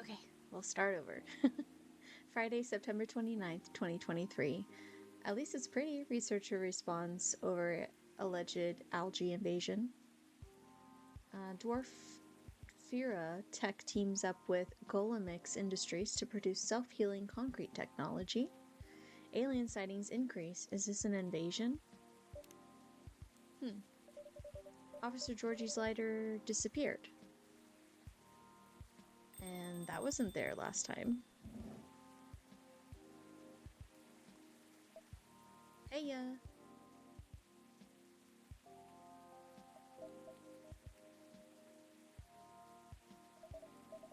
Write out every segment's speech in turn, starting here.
Okay, we'll start over. Friday, September 29th, 2023. At least it's pretty. Researcher responds over alleged algae invasion. Dwarf Fira Tech teams up with Golemix Industries to produce self-healing concrete technology. Alien sightings increase. Is this an invasion? Officer Georgie's lighter disappeared. And that wasn't there last time. Hey ya!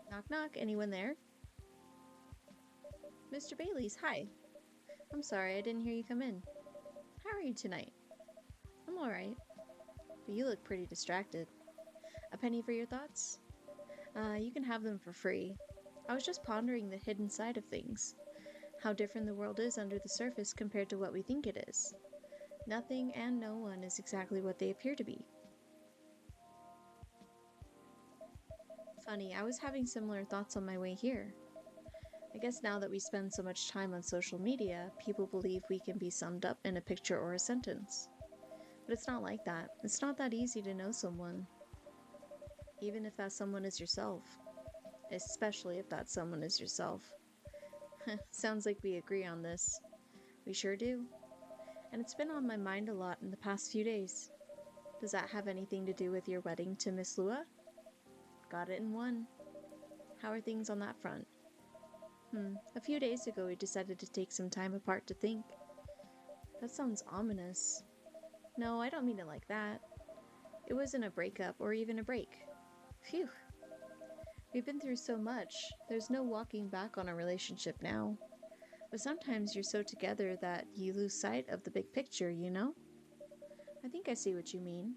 Knock knock, anyone there? Mr. Bailey's, hi. I'm sorry, I didn't hear you come in. How are you tonight? I'm alright. But you look pretty distracted. A penny for your thoughts? You can have them for free. I was just pondering the hidden side of things. How different the world is under the surface compared to what we think it is. Nothing and no one is exactly what they appear to be. Funny, I was having similar thoughts on my way here. I guess now that we spend so much time on social media, people believe we can be summed up in a picture or a sentence. But it's not like that. It's not that easy to know someone. Even if that someone is yourself. Especially if that someone is yourself. Sounds like we agree on this. We sure do. And it's been on my mind a lot in the past few days. Does that have anything to do with your wedding to Miss Lua? Got it in one. How are things on that front? A few days ago we decided to take some time apart to think. That sounds ominous. No, I don't mean it like that. It wasn't a breakup or even a break. Phew. We've been through so much, there's no walking back on a relationship now. But sometimes you're so together that you lose sight of the big picture, you know? I think I see what you mean.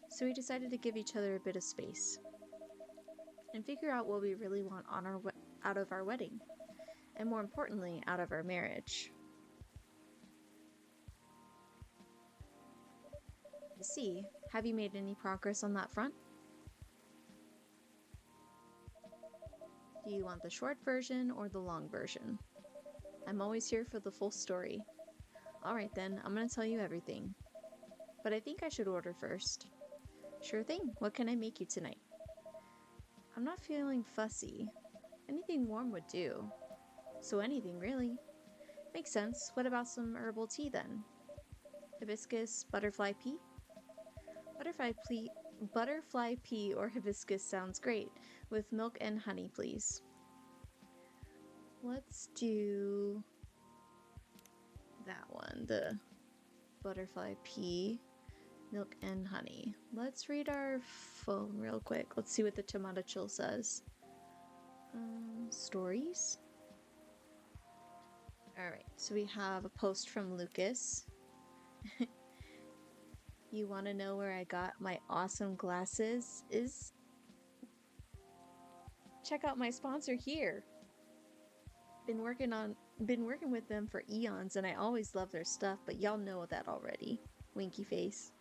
So we decided to give each other a bit of space. And figure out what we really want out of our wedding. And more importantly, out of our marriage. I see. Have you made any progress on that front? Do you want the short version or the long version? I'm always here for the full story. Alright then, I'm gonna tell you everything. But I think I should order first. Sure thing, what can I make you tonight? I'm not feeling fussy. Anything warm would do. So anything, really. Makes sense. What about some herbal tea then? Hibiscus butterfly pea? Butterfly pea or hibiscus sounds great. With milk and honey, please. Let's do that one. The butterfly pea, milk and honey. Let's read our phone real quick. Let's see what the tomato chill says. Stories? Alright, so we have a post from Lucas. You want to know where I got my awesome glasses? Check out my sponsor here. Been working with them for eons and I always love their stuff, but y'all know that already. Winky face.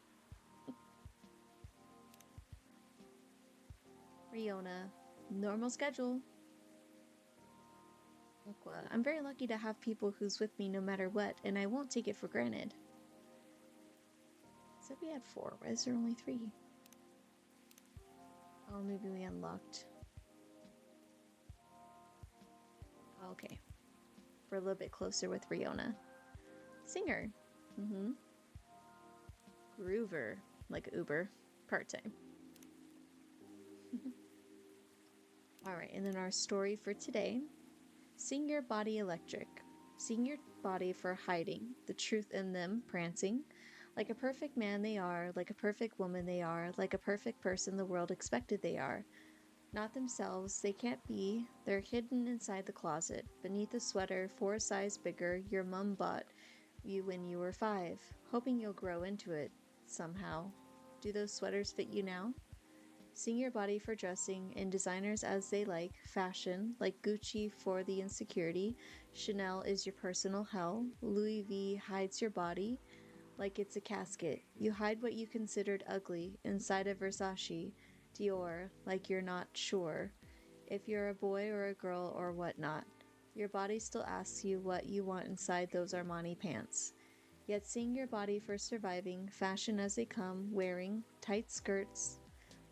Riona, normal schedule. I'm very lucky to have people who's with me no matter what, and I won't take it for granted. Said we had 4. Why is there only 3? Oh, maybe we unlocked. Okay. We're a little bit closer with Riona. Singer. Groover. Like Uber. Part-time. Alright, and then our story for today. Sing your body electric. Sing your body for hiding, the truth in them prancing. Like a perfect man they are, like a perfect woman they are, like a perfect person the world expected they are. Not themselves, they can't be. They're hidden inside the closet, beneath a sweater 4 size bigger your mum bought you when you were 5, hoping you'll grow into it somehow. Do those sweaters fit you now? Sing your body for dressing in designers as they like, fashion, like Gucci for the insecurity, Chanel is your personal hell, Louis V hides your body like it's a casket. You hide what you considered ugly inside of Versace, Dior, like you're not sure. If you're a boy or a girl or whatnot, your body still asks you what you want inside those Armani pants. Yet seeing your body for surviving, fashion as they come, wearing tight skirts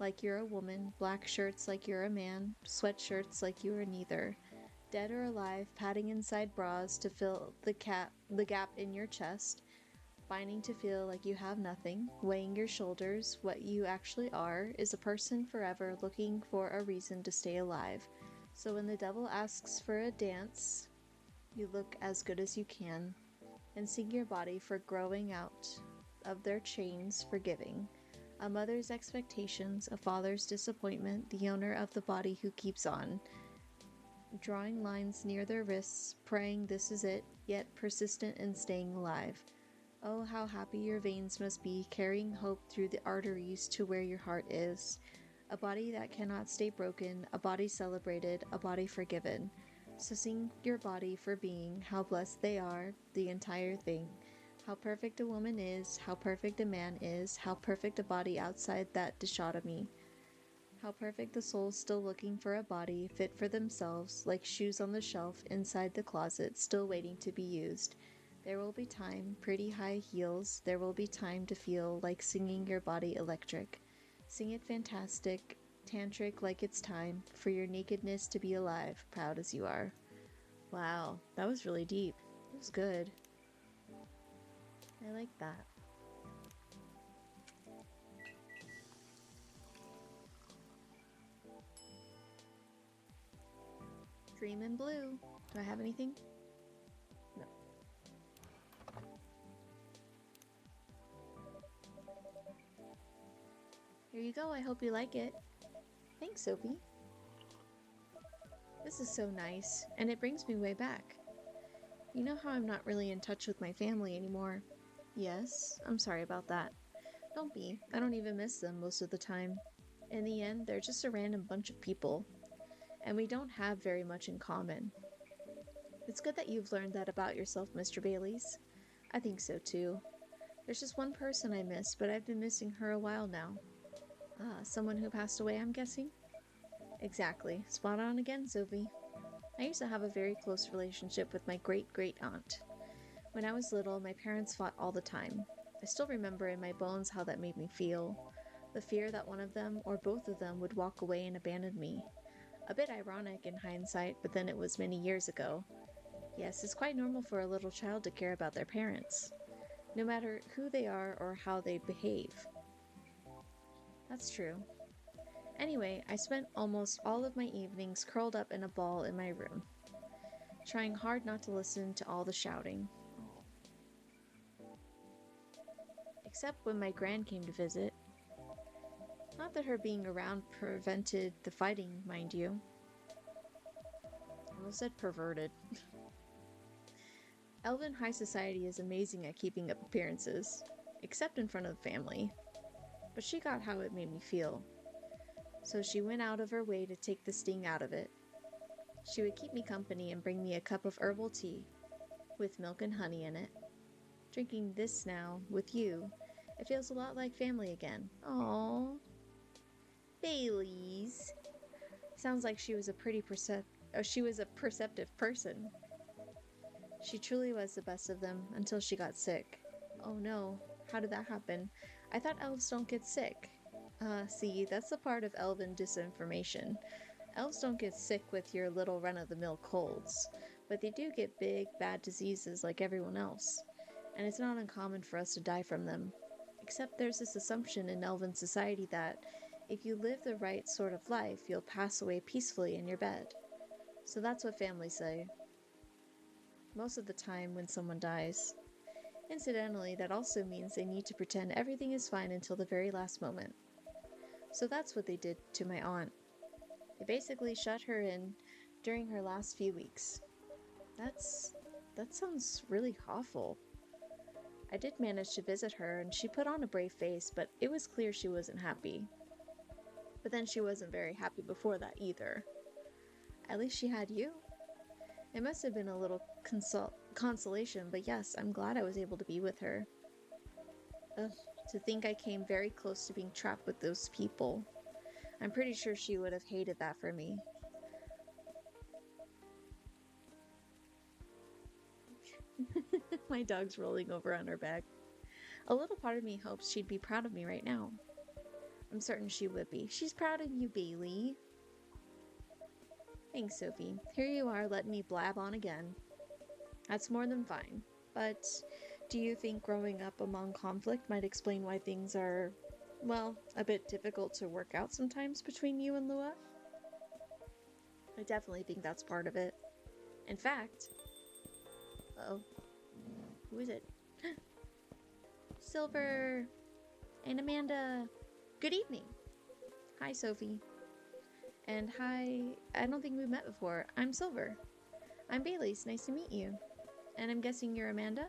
like you're a woman, black shirts like you're a man, sweatshirts like you are neither, dead or alive, padding inside bras to fill the gap in your chest, finding to feel like you have nothing, weighing your shoulders, what you actually are, is a person forever looking for a reason to stay alive. So when the devil asks for a dance, you look as good as you can, and sing your body for growing out of their chains for giving. A mother's expectations, a father's disappointment, the owner of the body who keeps on, drawing lines near their wrists, praying this is it, yet persistent in staying alive. Oh, how happy your veins must be, carrying hope through the arteries to where your heart is. A body that cannot stay broken, a body celebrated, a body forgiven. So sing your body for being, how blessed they are, the entire thing. How perfect a woman is, how perfect a man is, how perfect a body outside that dichotomy. How perfect the soul still looking for a body fit for themselves, like shoes on the shelf inside the closet, still waiting to be used. There will be time, pretty high heels, there will be time to feel like singing your body electric. Sing it fantastic, tantric like it's time, for your nakedness to be alive, proud as you are. Wow, that was really deep. It was good. I like that. Dream in blue. Do I have anything? No. Here you go. I hope you like it. Thanks, Sophie. This is so nice, and it brings me way back. You know how I'm not really in touch with my family anymore? Yes, I'm sorry about that. Don't be. I don't even miss them most of the time. In the end, they're just a random bunch of people, and we don't have very much in common. It's good that you've learned that about yourself, Mr. Baileys. I think so too. There's just one person I miss, but I've been missing her a while now. Ah, someone who passed away, I'm guessing? Exactly. Spot on again, Sophie. I used to have a very close relationship with my great-great-aunt. When I was little, my parents fought all the time. I still remember in my bones how that made me feel. The fear that one of them, or both of them, would walk away and abandon me. A bit ironic in hindsight, but then it was many years ago. Yes, it's quite normal for a little child to care about their parents, no matter who they are or how they behave. That's true. Anyway, I spent almost all of my evenings curled up in a ball in my room, trying hard not to listen to all the shouting. Except when my gran came to visit. Not that her being around prevented the fighting, mind you. I almost said perverted. Elven high society is amazing at keeping up appearances, except in front of the family. But she got how it made me feel, so she went out of her way to take the sting out of it. She would keep me company and bring me a cup of herbal tea, with milk and honey in it. Drinking this now, with you, it feels a lot like family again. Aww. Baileys. Sounds like she was a perceptive person. She truly was the best of them until she got sick. Oh no, how did that happen? I thought elves don't get sick. See, that's the part of elven disinformation. Elves don't get sick with your little run-of-the-mill colds, but they do get big, bad diseases like everyone else. And it's not uncommon for us to die from them. Except there's this assumption in elven society that if you live the right sort of life, you'll pass away peacefully in your bed. So that's what families say. Most of the time when someone dies. Incidentally, that also means they need to pretend everything is fine until the very last moment. So that's what they did to my aunt. They basically shut her in during her last few weeks. That sounds really awful. I did manage to visit her, and she put on a brave face, but it was clear she wasn't happy. But then she wasn't very happy before that either. At least she had you. It must have been a little consolation, but yes, I'm glad I was able to be with her. Ugh, to think I came very close to being trapped with those people. I'm pretty sure she would have hated that for me. My dog's rolling over on her back. A little part of me hopes she'd be proud of me right now. I'm certain she would be. She's proud of you, Bailey. Thanks, Sophie. Here you are letting me blab on again. That's more than fine. But do you think growing up among conflict might explain why things are, well, a bit difficult to work out sometimes between you and Lua? I definitely think that's part of it. In fact, uh-oh, who is it? Silver and Amanda. Good evening. Hi, Sophie. And hi, I don't think we've met before. I'm Silver. I'm Bailey. It's nice to meet you. And I'm guessing you're Amanda?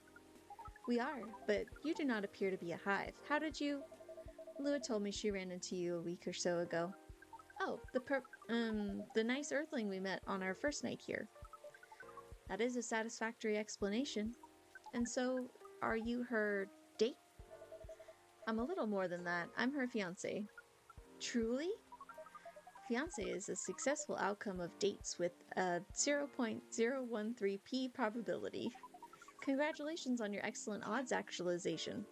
We are, but you do not appear to be a hive. How did you? Lua told me she ran into you a week or so ago. Oh, the nice earthling we met on our first night here. That is a satisfactory explanation. And so, are you her date? I'm a little more than that. I'm her fiancé. Truly? Fiancé is a successful outcome of dates with a 0.013p probability. Congratulations on your excellent odds actualization.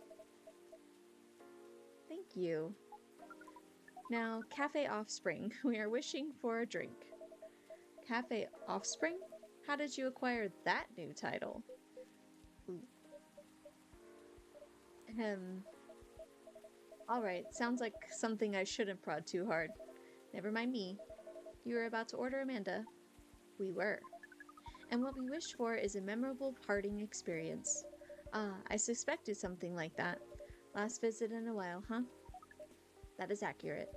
Thank you. Now, Cafe Offspring, we are wishing for a drink. Cafe Offspring? How did you acquire that new title? Ooh. Alright, sounds like something I shouldn't prod too hard. Never mind me. You were about to order, Amanda? We were. And what we wished for is a memorable parting experience. Ah, I suspected something like that. Last visit in a while, huh? That is accurate.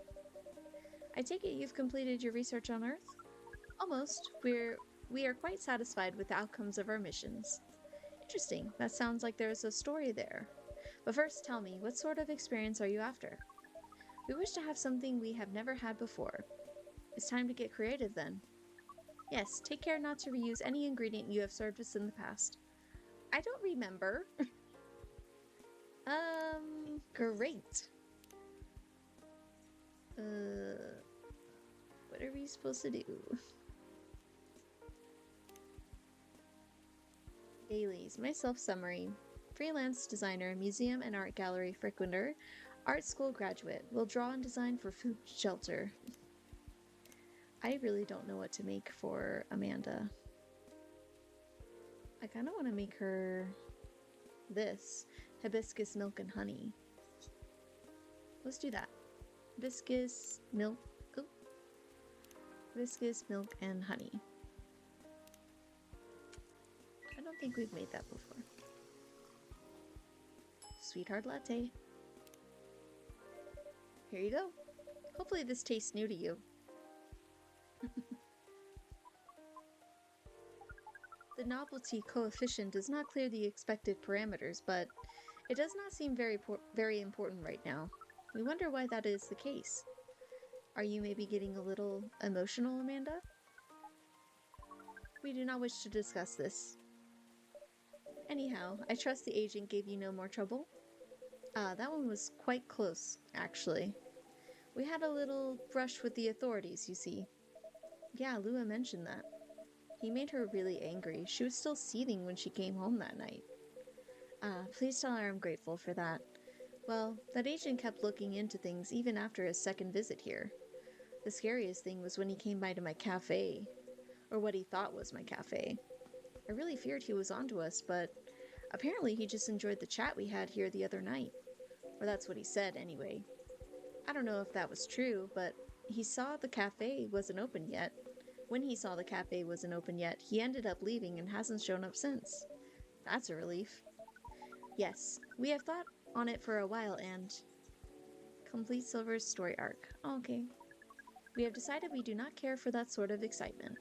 I take it you've completed your research on Earth? Almost. We are quite satisfied with the outcomes of our missions. Interesting. That sounds like there's a story there. But first, tell me, what sort of experience are you after? We wish to have something we have never had before. It's time to get creative then. Yes, take care not to reuse any ingredient you have served us in the past. I don't remember. Great. What are we supposed to do? Dailies. My self-summary. Freelance designer, museum and art gallery frequenter, art school graduate, will draw and design for food shelter. I really don't know what to make for Amanda. I kind of want to make her this. Hibiscus milk and honey. Let's do that. Hibiscus milk. Oh. Hibiscus milk and honey. I don't think we've made that before. Sweetheart latte. Here you go. Hopefully this tastes new to you. The novelty coefficient does not clear the expected parameters, but it does not seem very important right now. We wonder why that is the case. Are you maybe getting a little emotional, Amanda? We do not wish to discuss this. Anyhow, I trust the agent gave you no more trouble? That one was quite close, actually. We had a little brush with the authorities, you see. Yeah, Lua mentioned that. He made her really angry. She was still seething when she came home that night. Please tell her I'm grateful for that. Well, that agent kept looking into things even after his second visit here. The scariest thing was when he came by to my cafe. Or what he thought was my cafe. I really feared he was onto us, but apparently he just enjoyed the chat we had here the other night. Or that's what he said, anyway. I don't know if that was true, but he saw the cafe wasn't open yet. When he saw the cafe wasn't open yet, he ended up leaving and hasn't shown up since. That's a relief. Yes, we have thought on it for a while and... Complete Silver's story arc. Oh, okay. We have decided we do not care for that sort of excitement.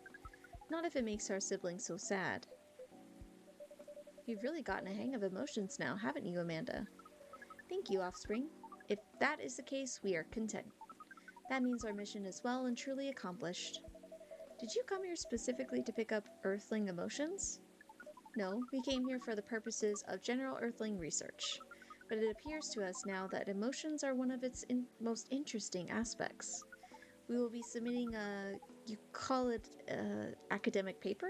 Not if it makes our siblings so sad. You've really gotten a hang of emotions now, haven't you, Amanda? Thank you, Offspring. If that is the case, we are content. That means our mission is well and truly accomplished. Did you come here specifically to pick up Earthling emotions? No, we came here for the purposes of general Earthling research. But it appears to us now that emotions are one of its most interesting aspects. We will be submitting you call it, academic paper?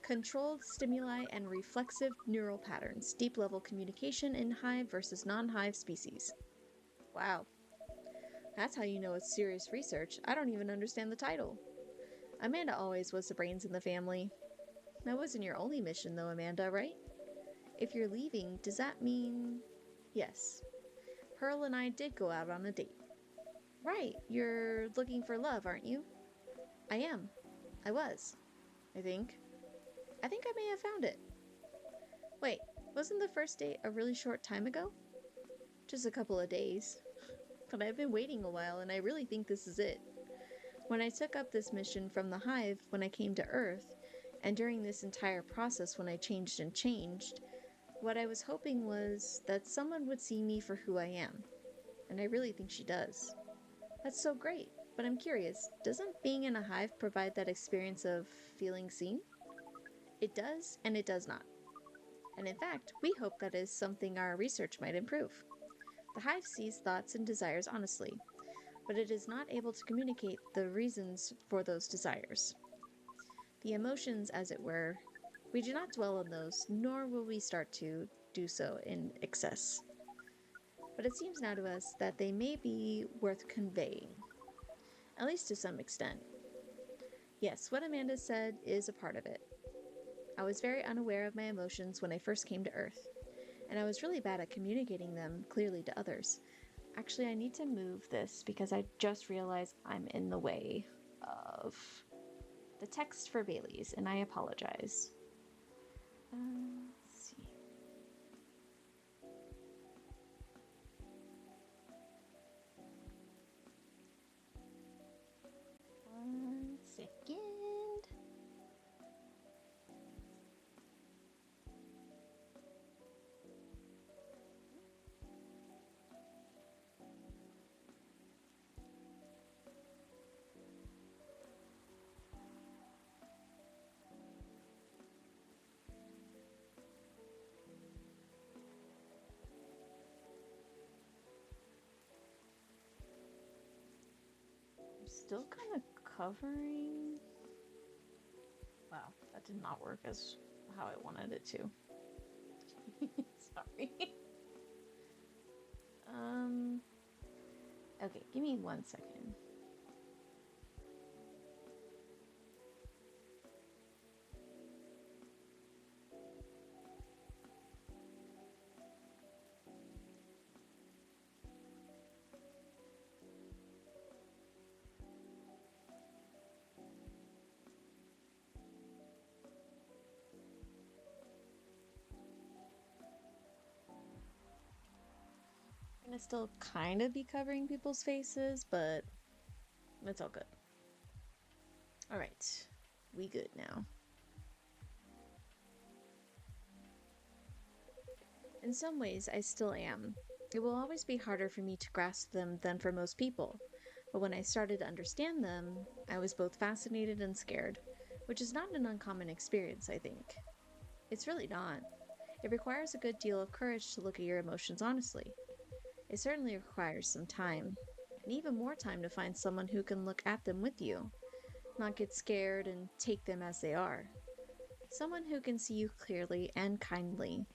Controlled stimuli and reflexive neural patterns. Deep level communication in hive versus non-hive species. Wow. That's how you know it's serious research. I don't even understand the title. Amanda always was the brains in the family. That wasn't your only mission though, Amanda, right? If you're leaving, does that mean... Yes. Pearl and I did go out on a date. Right, you're looking for love, aren't you? I am. I was. I think. I think I may have found it. Wait, wasn't the first date a really short time ago? Just a couple of days. But I've been waiting a while and I really think this is it. When I took up this mission from the hive when I came to Earth, and during this entire process when I changed and changed, what I was hoping was that someone would see me for who I am. And I really think she does. That's so great, but I'm curious, doesn't being in a hive provide that experience of feeling seen? It does, and it does not. And in fact, we hope that is something our research might improve. The hive sees thoughts and desires honestly, but it is not able to communicate the reasons for those desires. The emotions, as it were, we do not dwell on those, nor will we start to do so in excess. But it seems now to us that they may be worth conveying, at least to some extent. Yes, what Amanda said is a part of it. I was very unaware of my emotions when I first came to Earth, and I was really bad at communicating them clearly to others. Actually, I need to move this because I just realized I'm in the way of the text for Bailey's, and I apologize. Let's see. One second. Still kind of covering. Wow, that did not work as how I wanted it to. Sorry. Okay, give me 1 second. I'm gonna still kind of be covering people's faces, but it's all good. Alright, we good now. In some ways, I still am. It will always be harder for me to grasp them than for most people, but when I started to understand them, I was both fascinated and scared, which is not an uncommon experience, I think. It's really not. It requires a good deal of courage to look at your emotions honestly. It certainly requires some time, and even more time to find someone who can look at them with you, not get scared and take them as they are. Someone who can see you clearly and kindly.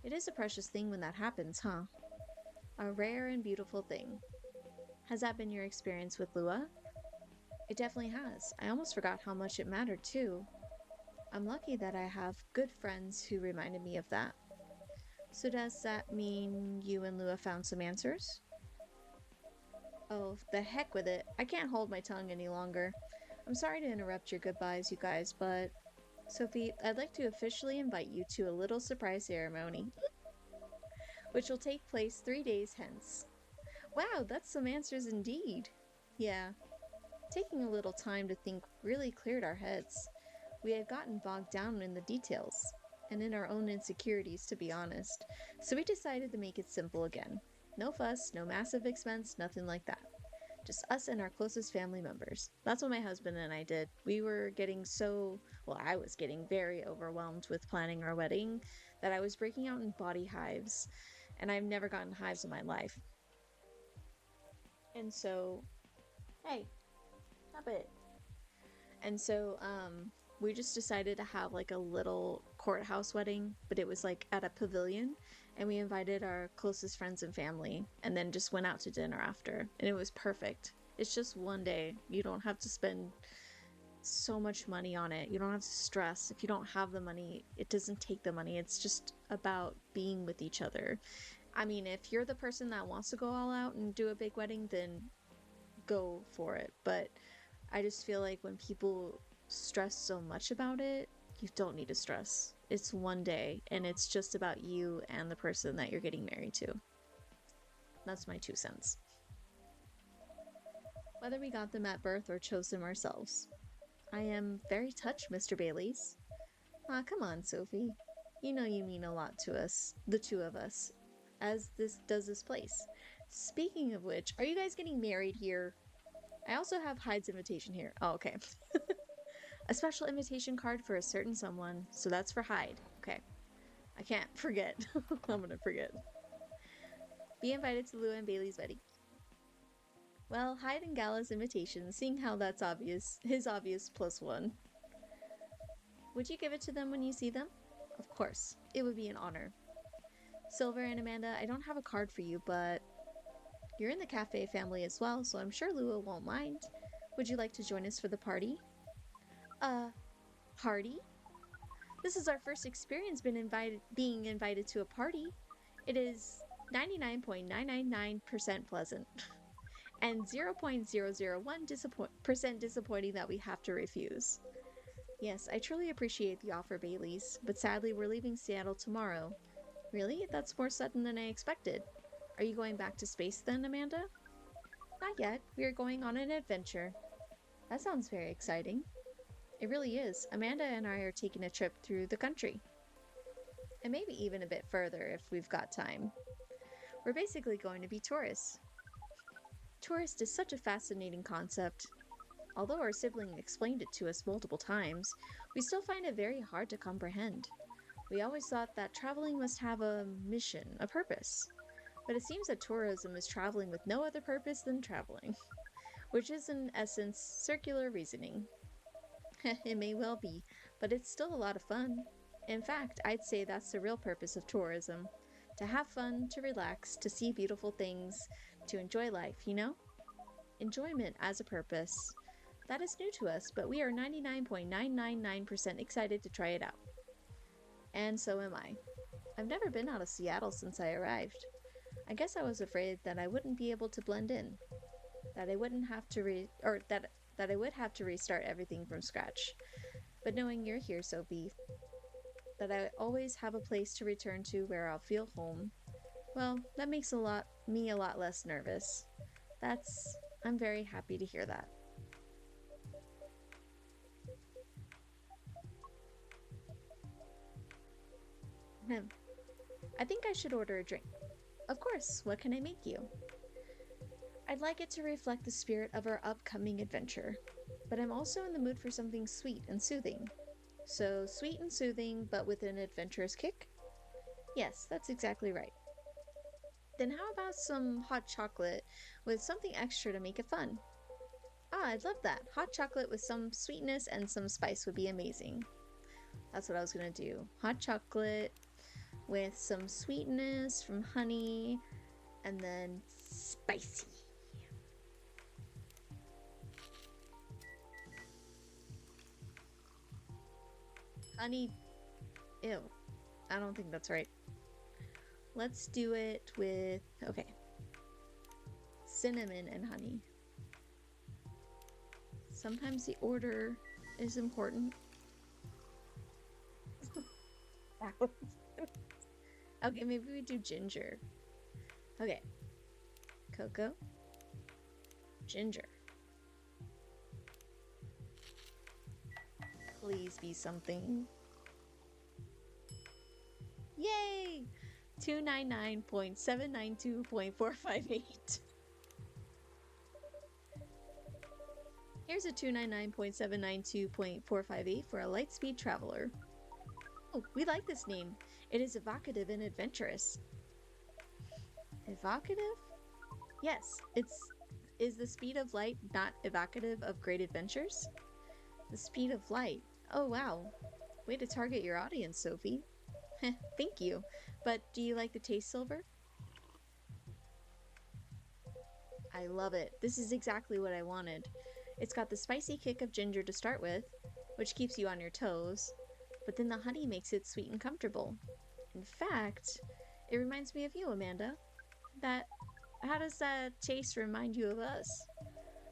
It is a precious thing when that happens, huh? A rare and beautiful thing. Has that been your experience with Lua? It definitely has. I almost forgot how much it mattered, too. I'm lucky that I have good friends who reminded me of that. So does that mean you and Lua found some answers? Oh, the heck with it. I can't hold my tongue any longer. I'm sorry to interrupt your goodbyes, you guys, but... Sophie, I'd like to officially invite you to a little surprise ceremony, which will take place 3 days hence. Wow, that's some answers indeed. Yeah. Taking a little time to think really cleared our heads. We had gotten bogged down in the details, and in our own insecurities, to be honest, so we decided to make it simple again. No fuss, no massive expense, nothing like that. Just us and our closest family members. That's what my husband and I did. We were getting I was getting very overwhelmed with planning our wedding that I was breaking out in body hives, and I've never gotten hives in my life. And so, hey, stop it. And so, we just decided to have like a little courthouse wedding, but it was like at a pavilion, and we invited our closest friends and family and then just went out to dinner after, and it was perfect. It's just one day. You don't have to spend so much money on it. You don't have to stress. If you don't have the money, it doesn't take the money. It's just about being with each other. I mean, if you're the person that wants to go all out and do a big wedding, then go for it. But I just feel like when people stress so much about it, you don't need to stress. It's one day, and it's just about you and the person that you're getting married to. That's my 2 cents. Whether we got them at birth or chose them ourselves. I am very touched, Mr. Baileys. Ah, come on, Sophie. You know you mean a lot to us, the two of us, as this does this place. Speaking of which, are you guys getting married here? I also have Hyde's invitation here. Oh, okay. A special invitation card for a certain someone, so that's for Hyde. Okay. I can't forget. I'm gonna forget. Be invited to Lua and Bailey's wedding. Well, Hyde and Gala's invitation, seeing how that's obvious, his obvious +1. Would you give it to them when you see them? Of course. It would be an honor. Silver and Amanda, I don't have a card for you, but you're in the cafe family as well, so I'm sure Lua won't mind. Would you like to join us for the party? Party? This is our first experience being invited to a party. It is 99.999% pleasant. And 0.001% disappointing that we have to refuse. Yes, I truly appreciate the offer, Baileys, but sadly we're leaving Seattle tomorrow. Really? That's more sudden than I expected. Are you going back to space then, Amanda? Not yet. We are going on an adventure. That sounds very exciting. It really is. Amanda and I are taking a trip through the country. And maybe even a bit further if we've got time. We're basically going to be tourists. Tourist is such a fascinating concept. Although our sibling explained it to us multiple times, we still find it very hard to comprehend. We always thought that traveling must have a mission, a purpose. But it seems that tourism is traveling with no other purpose than traveling. Which is in essence circular reasoning. It may well be, but it's still a lot of fun. In fact, I'd say that's the real purpose of tourism. To have fun, to relax, to see beautiful things, to enjoy life, you know? Enjoyment as a purpose. That is new to us, but we are 99.999% excited to try it out. And so am I. I've never been out of Seattle since I arrived. I guess I was afraid that I wouldn't be able to blend in. That I wouldn't have to that I would have to restart everything from scratch. But knowing you're here, Sophie, that I always have a place to return to where I'll feel home, well, that makes me a lot less nervous. I'm very happy to hear that. I think I should order a drink. Of course, what can I make you? I'd like it to reflect the spirit of our upcoming adventure, but I'm also in the mood for something sweet and soothing. So, sweet and soothing, but with an adventurous kick? Yes, that's exactly right. Then how about some hot chocolate with something extra to make it fun? Ah, I'd love that. Hot chocolate with some sweetness and some spice would be amazing. That's what I was gonna do. Hot chocolate with some sweetness from honey and then spicy. Honey. Ew. I don't think that's right. Let's do it with, okay, cinnamon and honey. Sometimes the order is important. Okay, maybe we do ginger. Okay. Cocoa. Ginger. Please be something. Yay! 299.792.458. Here's a 299.792.458 for a Lightspeed Traveler. Oh, we like this name. It is evocative and adventurous. Evocative? Yes, is the speed of light not evocative of great adventures? The speed of light. Oh, wow. Way to target your audience, Sophie. Thank you. But do you like the taste, Silver? I love it. This is exactly what I wanted. It's got the spicy kick of ginger to start with, which keeps you on your toes, but then the honey makes it sweet and comfortable. In fact, it reminds me of you, Amanda. That How does that taste remind you of us?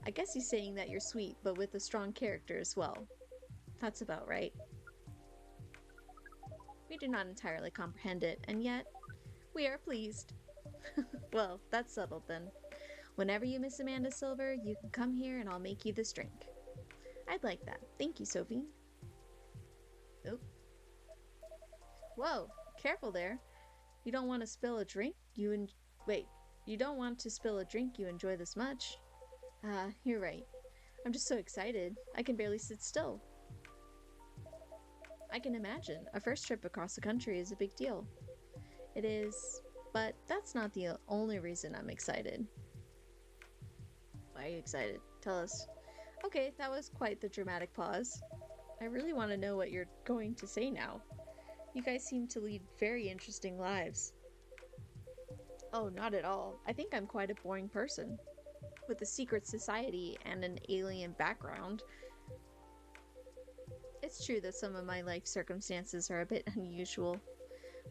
I guess he's saying that you're sweet, but with a strong character as well. That's about right. We do not entirely comprehend it, and yet we are pleased. Well, that's settled then. Whenever you miss Amanda Silver, you can come here and I'll make you this drink. I'd like that. Thank you, Sophie. Oh. Whoa, careful there. You don't want to spill a drink wait, you don't want to spill a drink you enjoy this much. You're right. I'm just so excited. I can barely sit still. I can imagine. A first trip across the country is a big deal. It is, but that's not the only reason I'm excited. Why are you excited? Tell us. Okay, that was quite the dramatic pause. I really want to know what you're going to say now. You guys seem to lead very interesting lives. Oh, not at all. I think I'm quite a boring person. With a secret society and an alien background. It's true that some of my life circumstances are a bit unusual,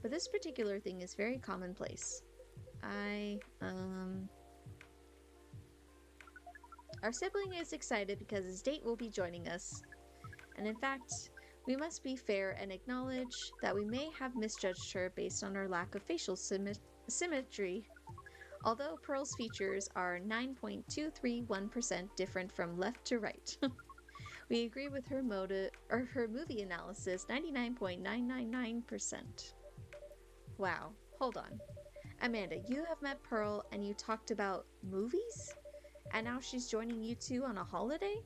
but this particular thing is very commonplace. Our sibling is excited because his date will be joining us. And in fact, we must be fair and acknowledge that we may have misjudged her based on her lack of facial symmetry. Although Pearl's features are 9.231% different from left to right. We agree with her movie analysis 99.999%. Wow, hold on. Amanda, you have met Pearl and you talked about movies? And now she's joining you two on a holiday?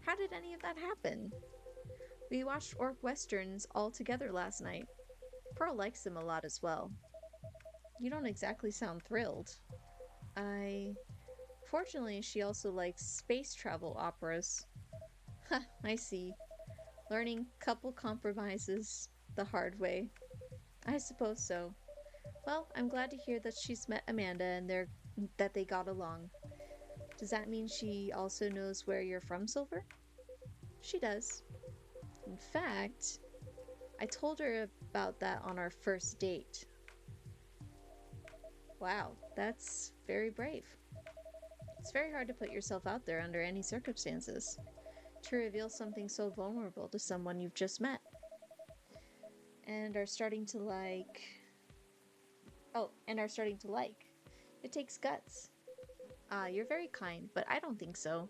How did any of that happen? We watched Orc Westerns all together last night. Pearl likes them a lot as well. You don't exactly sound thrilled. Fortunately, she also likes space travel operas. Ha, I see. Learning couple compromises the hard way. I suppose so. Well, I'm glad to hear that she's met Amanda and that they got along. Does that mean she also knows where you're from, Silver? She does. In fact, I told her about that on our first date. Wow, that's very brave. It's very hard to put yourself out there under any circumstances, to reveal something so vulnerable to someone you've just met. And are starting to like. It takes guts. You're very kind, but I don't think so.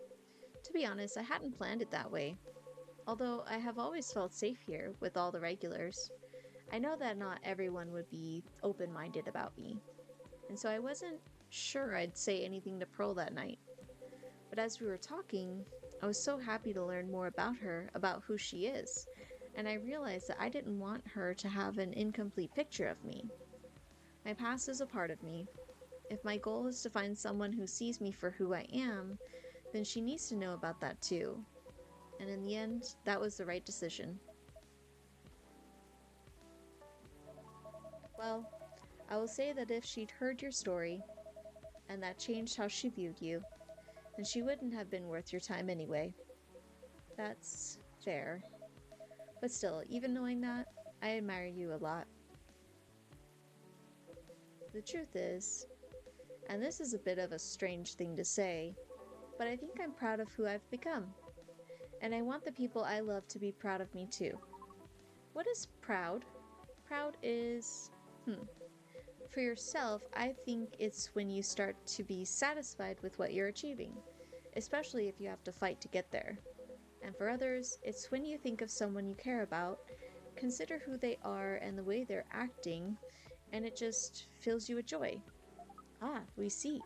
To be honest, I hadn't planned it that way. Although I have always felt safe here with all the regulars. I know that not everyone would be open-minded about me. And so I wasn't sure I'd say anything to Pearl that night. But as we were talking, I was so happy to learn more about her, about who she is, and I realized that I didn't want her to have an incomplete picture of me. My past is a part of me. If my goal is to find someone who sees me for who I am, then she needs to know about that too. And in the end, that was the right decision. Well, I will say that if she'd heard your story, and that changed how she viewed you, then she wouldn't have been worth your time anyway. That's fair. But still, even knowing that, I admire you a lot. The truth is, and this is a bit of a strange thing to say, but I think I'm proud of who I've become. And I want the people I love to be proud of me too. What is proud? Proud is... For yourself, I think it's when you start to be satisfied with what you're achieving, especially if you have to fight to get there. And for others, it's when you think of someone you care about, consider who they are and the way they're acting, and it just fills you with joy. Ah, we see.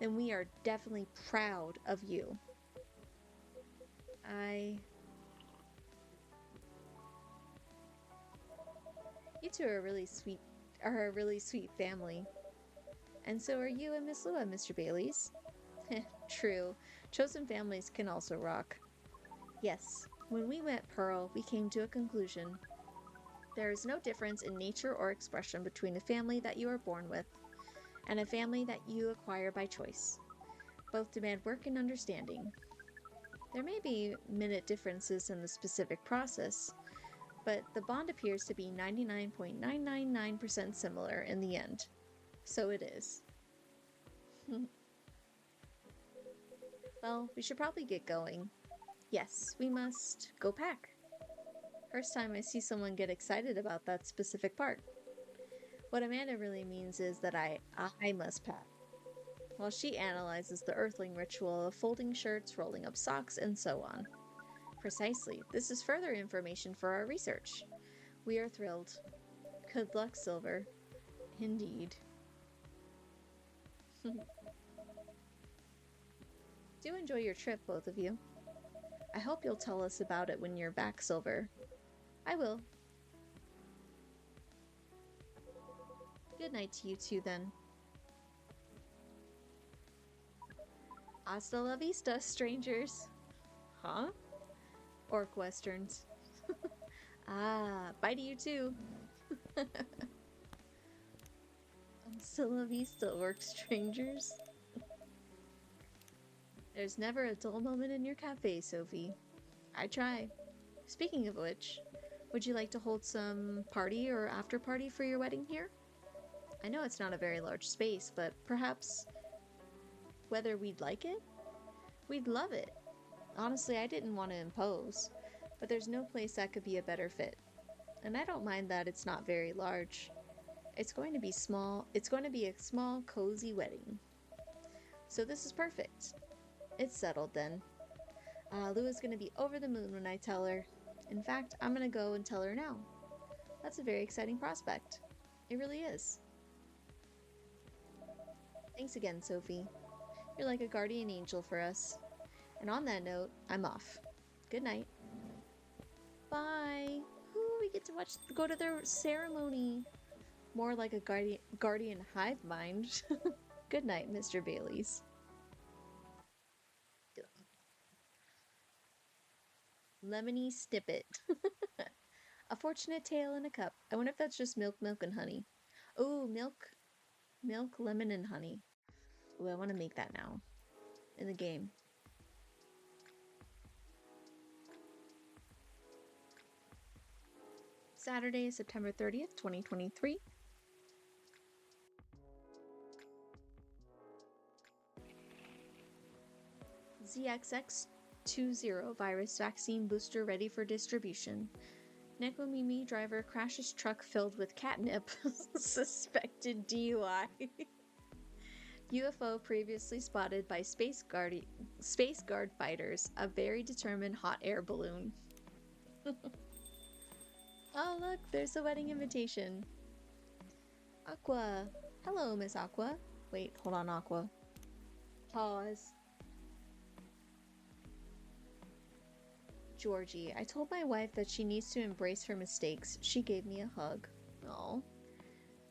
Then we are definitely proud of you. You two are a really sweet family. And so are you and Miss Lua, Mr. Baileys. True. Chosen families can also rock. Yes, When we met Pearl, we came to a conclusion. There is no difference in nature or expression between a family that you are born with and a family that you acquire by choice. Both demand work and understanding. There may be minute differences in the specific process, but the bond appears to be 99.999% similar in the end. So it is. Well, we should probably get going. Yes, we must go pack. First time I see someone get excited about that specific part. What Amanda really means is that I must pack, while she analyzes the earthling ritual of folding shirts, rolling up socks, and so on. Precisely. This is further information for our research. We are thrilled. Good luck, Silver. Indeed. Do enjoy your trip, both of you. I hope you'll tell us about it when you're back, Silver. I will. Good night to you two, then. Hasta la vista, strangers. Huh? Orc westerns. Ah, bye to you too. Hasta la vista, orc strangers. There's never a dull moment in your cafe, Sophie. I try. Speaking of which, would you like to hold some party or after party for your wedding here? I know it's not a very large space, but perhaps whether we'd like it? We'd love it. Honestly, I didn't want to impose, but there's no place that could be a better fit. And I don't mind that it's not very large. It's going to be small. It's going to be a small, cozy wedding. So this is perfect. It's settled then. Lua's going to be over the moon when I tell her. In fact, I'm going to go and tell her now. That's a very exciting prospect. It really is. Thanks again, Sophie. You're like a guardian angel for us. And on that note, I'm off. Good night. Bye. Ooh, we get to go to their ceremony. More like a guardian hive mind. Good night, Mr. Baileys. Lemony Snippet. A fortunate tale in a cup. I wonder if that's just milk, and honey. Oh, milk, lemon, and honey. Oh, I want to make that now. In the game. Saturday, September 30th, 2023. ZXX20 virus vaccine booster ready for distribution. Nekomimi driver crashes truck filled with catnip. Suspected DUI. UFO previously spotted by Space Guard fighters. A very determined hot air balloon. Oh look, there's the wedding invitation. Aqua. Hello, Miss Aqua. Wait, hold on, Aqua. Pause. Georgie, I told my wife that she needs to embrace her mistakes. She gave me a hug. Oh.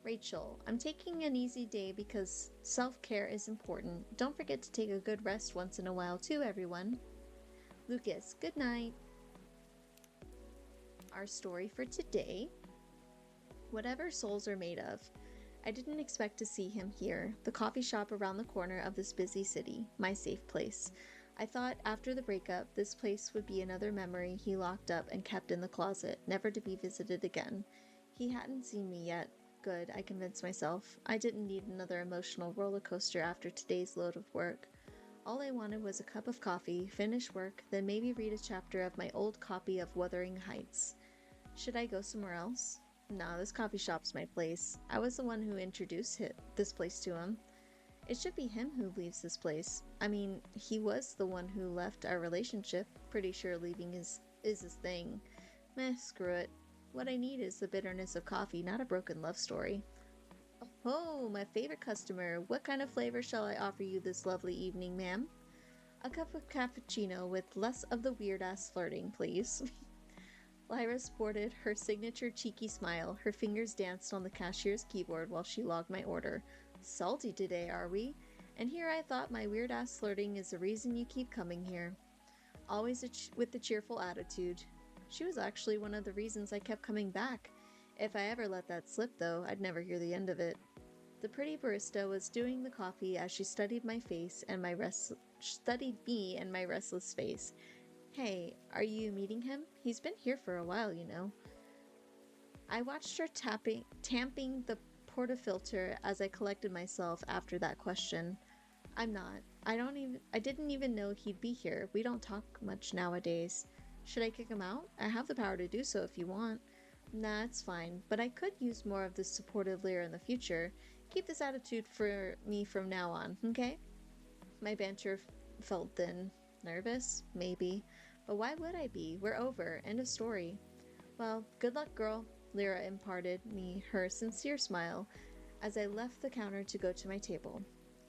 Rachel, I'm taking an easy day because self-care is important. Don't forget to take a good rest once in a while too, everyone. Lucas, good night. Our story for today. Whatever souls are made of. I didn't expect to see him here, the coffee shop around the corner of this busy city, my safe place. I thought after the breakup, this place would be another memory he locked up and kept in the closet, never to be visited again. He hadn't seen me yet. Good, I convinced myself. I didn't need another emotional roller coaster after today's load of work. All I wanted was a cup of coffee, finish work, then maybe read a chapter of my old copy of Wuthering Heights. Should I go somewhere else? No, this coffee shop's my place. I was the one who introduced this place to him. It should be him who leaves this place. I mean, he was the one who left our relationship. Pretty sure leaving is his thing. Meh, screw it. What I need is the bitterness of coffee, not a broken love story. Oh, my favorite customer. What kind of flavor shall I offer you this lovely evening, ma'am? A cup of cappuccino with less of the weird-ass flirting, please. Lyra sported her signature cheeky smile. Her fingers danced on the cashier's keyboard while she logged my order. Salty today, are we? And here I thought my weird-ass flirting is the reason you keep coming here. always with the cheerful attitude. She was actually one of the reasons I kept coming back. If I ever let that slip, though, I'd never hear the end of it. The pretty barista was doing the coffee as she studied studied me and my restless face. Hey, are you meeting him? He's been here for a while, you know. I watched her tamping the portafilter as I collected myself after that question. I'm not. I didn't even know he'd be here. We don't talk much nowadays. Should I kick him out? I have the power to do so if you want. Nah, it's fine, but I could use more of this supportive Lyra in the future. Keep this attitude for me from now on, okay? My banter felt thin. Nervous? Maybe. But why would I be? We're over. End of story. Well, good luck, girl. Lyra imparted me her sincere smile as I left the counter to go to my table.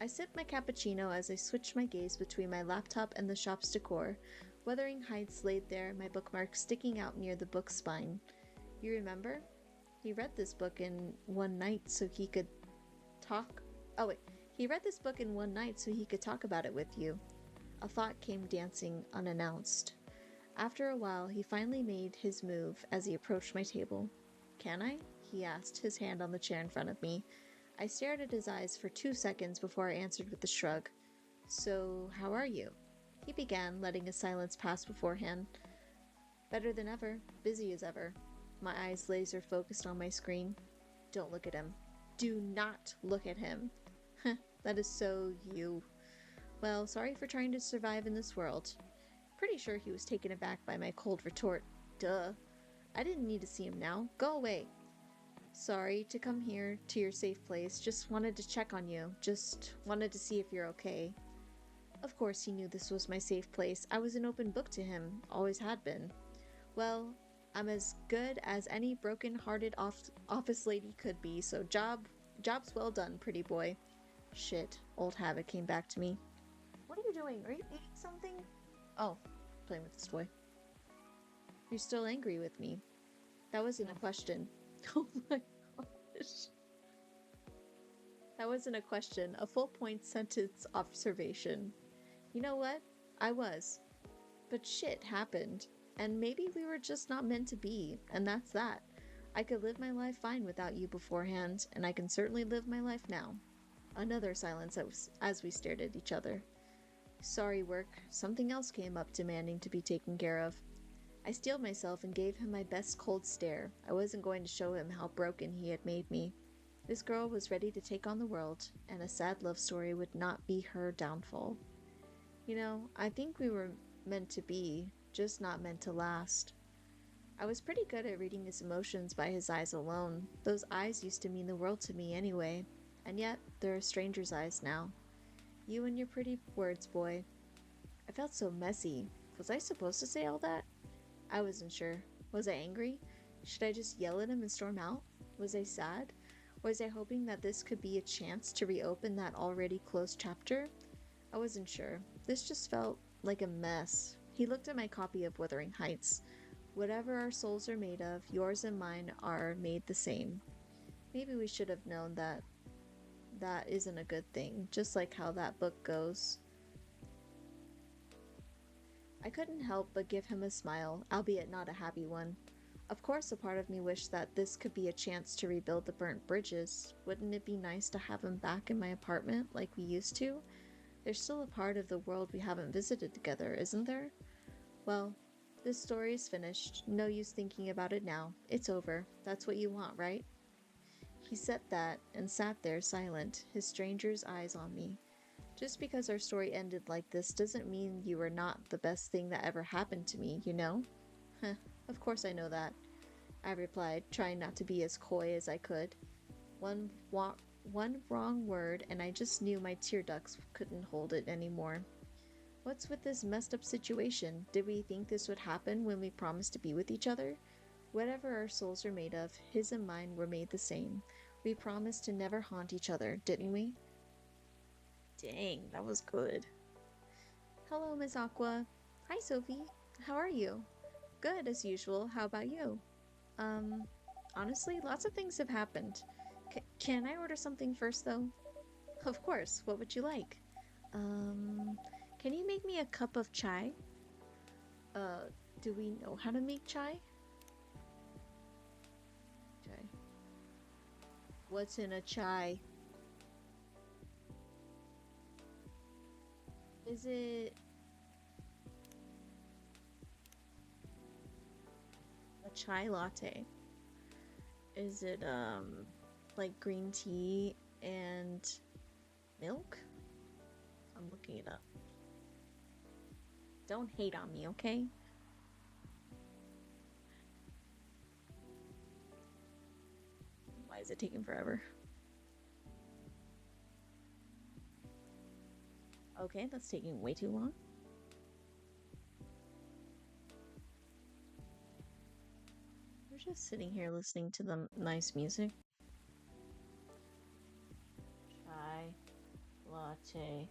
I sipped my cappuccino as I switched my gaze between my laptop and the shop's decor. Wuthering Heights laid there, my bookmark sticking out near the book's spine. You remember? He read this book in one night so he could talk. He read this book in one night so he could talk about it with you. A thought came dancing unannounced. After a while, he finally made his move as he approached my table. Can I? He asked, his hand on the chair in front of me. I stared at his eyes for 2 seconds before I answered with a shrug. So, how are you? He began, letting a silence pass beforehand. Better than ever, busy as ever. My eyes laser focused on my screen. Don't look at him. Do not look at him. That is so you. Well, sorry for trying to survive in this world. Pretty sure he was taken aback by my cold retort. Duh. I didn't need to see him now. Go away. Sorry to come here to your safe place. Just wanted to check on you. Just wanted to see if you're okay. Of course he knew this was my safe place. I was an open book to him. Always had been. Well, I'm as good as any broken-hearted office lady could be, so job's well done, pretty boy. Shit. Old habit came back to me. What are you doing? Are you eating something? Oh, playing with this toy. You're still angry with me. That wasn't a question. Oh my gosh. That wasn't a question. A full-point sentence observation. You know what? I was. But shit happened. And maybe we were just not meant to be. And that's that. I could live my life fine without you beforehand. And I can certainly live my life now. Another silence as we stared at each other. Sorry, work. Something else came up demanding to be taken care of. I steeled myself and gave him my best cold stare. I wasn't going to show him how broken he had made me. This girl was ready to take on the world, and a sad love story would not be her downfall. You know, I think we were meant to be, just not meant to last. I was pretty good at reading his emotions by his eyes alone. Those eyes used to mean the world to me anyway, and yet they're a stranger's eyes now. You and your pretty words, boy. I felt so messy. Was I supposed to say all that? I wasn't sure. Was I angry? Should I just yell at him and storm out? Was I sad? Was I hoping that this could be a chance to reopen that already closed chapter? I wasn't sure. This just felt like a mess. He looked at my copy of Wuthering Heights. Whatever our souls are made of, yours and mine are made the same. Maybe we should have known that that isn't a good thing, just like how that book goes. I couldn't help but give him a smile, albeit not a happy one. Of course, a part of me wished that this could be a chance to rebuild the burnt bridges. Wouldn't it be nice to have him back in my apartment like we used to? There's still a part of the world we haven't visited together, isn't there? Well, this story is finished. No use thinking about it now. It's over. That's what you want, right? He said that and sat there silent, his stranger's eyes on me. Just because our story ended like this doesn't mean you were not the best thing that ever happened to me, you know? Heh, of course I know that, I replied, trying not to be as coy as I could. One wrong word and I just knew my tear ducts couldn't hold it anymore. What's with this messed up situation? Did we think this would happen when we promised to be with each other? Whatever our souls are made of, his and mine were made the same. We promised to never haunt each other, didn't we? Dang, that was good. Hello, Miss Aqua. Hi, Sophie. How are you? Good, as usual. How about you? Honestly, lots of things have happened. Can I order something first, though? Of course. What would you like? Can you make me a cup of chai? Uh, do we know how to make chai? Chai. What's in a chai? Is it a chai latte? Is it, like green tea and milk? I'm looking it up. Don't hate on me, okay? Why is it taking forever? Okay, that's taking way too long. We're just sitting here listening to the nice music. Chai latte.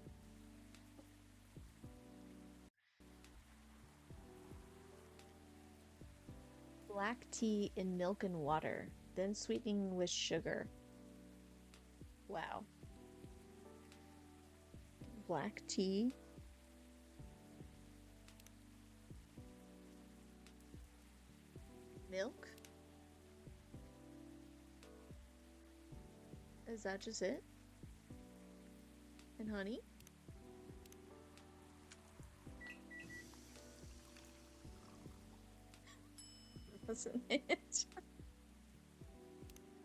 Black tea in milk and water, then sweetening with sugar. Wow. Black tea. Milk? Is that just it? And honey? Wasn't it?